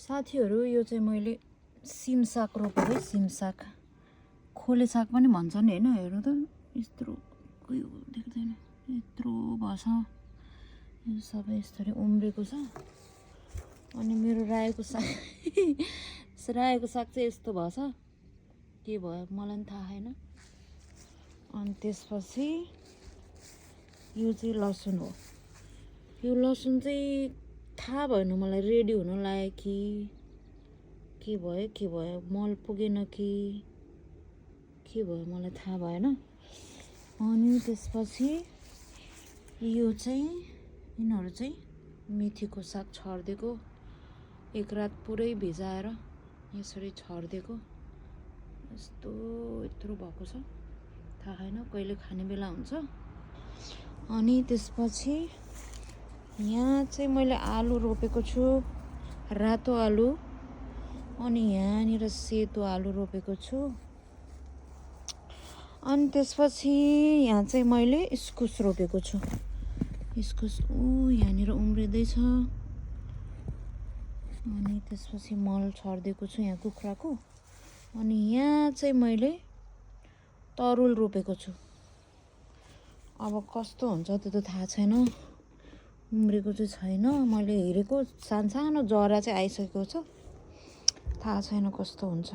साथीहरु यो चाहिँ मैले सिम साग रोपेको है सिम साग खोले साग पनि भन्छन् हैन हेर्नु त यत्रो उयो देख्दैन यत्रो भछ यो सबै यसरी उम्रेको छ अनि मेरो रायोको साग चाहिँ यस्तो भछ के भयो मलाई पनि थाहा छैन अनि त्यसपछि यो चाहिँ लसुन हो यो लसुन चाहिँ थाहा भएन मलाई रेडी हुन लाग्यो कि के भयो मल पुगेन कि के भयो मलाई थाहा भएन अनि त्यसपछि यो चाहिँ यिनीहरु चाहिँ मेथीको साग छर्देको एक रात पुरै भिजाएर यसरी छर्देको यस्तो यत्रो भएको छ थाहा छैन कहिले खाने बेला हुन्छ अनि त्यसपछि यहाँ चाहिँ मैले आलु रोपेको छु रातो आलु अनि यहाँनिर सेतो आलु रोपेको छु अनि त्यसपछि यहाँ चाहिँ मैले इस्कुस रोपेको छु इस्कुस यहाँनिर उम्रिँदै छ अनि त्यसपछि मल छर्देको छु यहाँ कुखुराको अनि यहाँ चाहिँ मैले तरुल रोपेको छु अब कस्तो हुन्छ त्यो त थाहा छैन उम्रेको चाहिँ छैन मैले हेरेको सानो जरा चाहिँ आइसकेको छ थाहा छैन कस्तो हुन्छ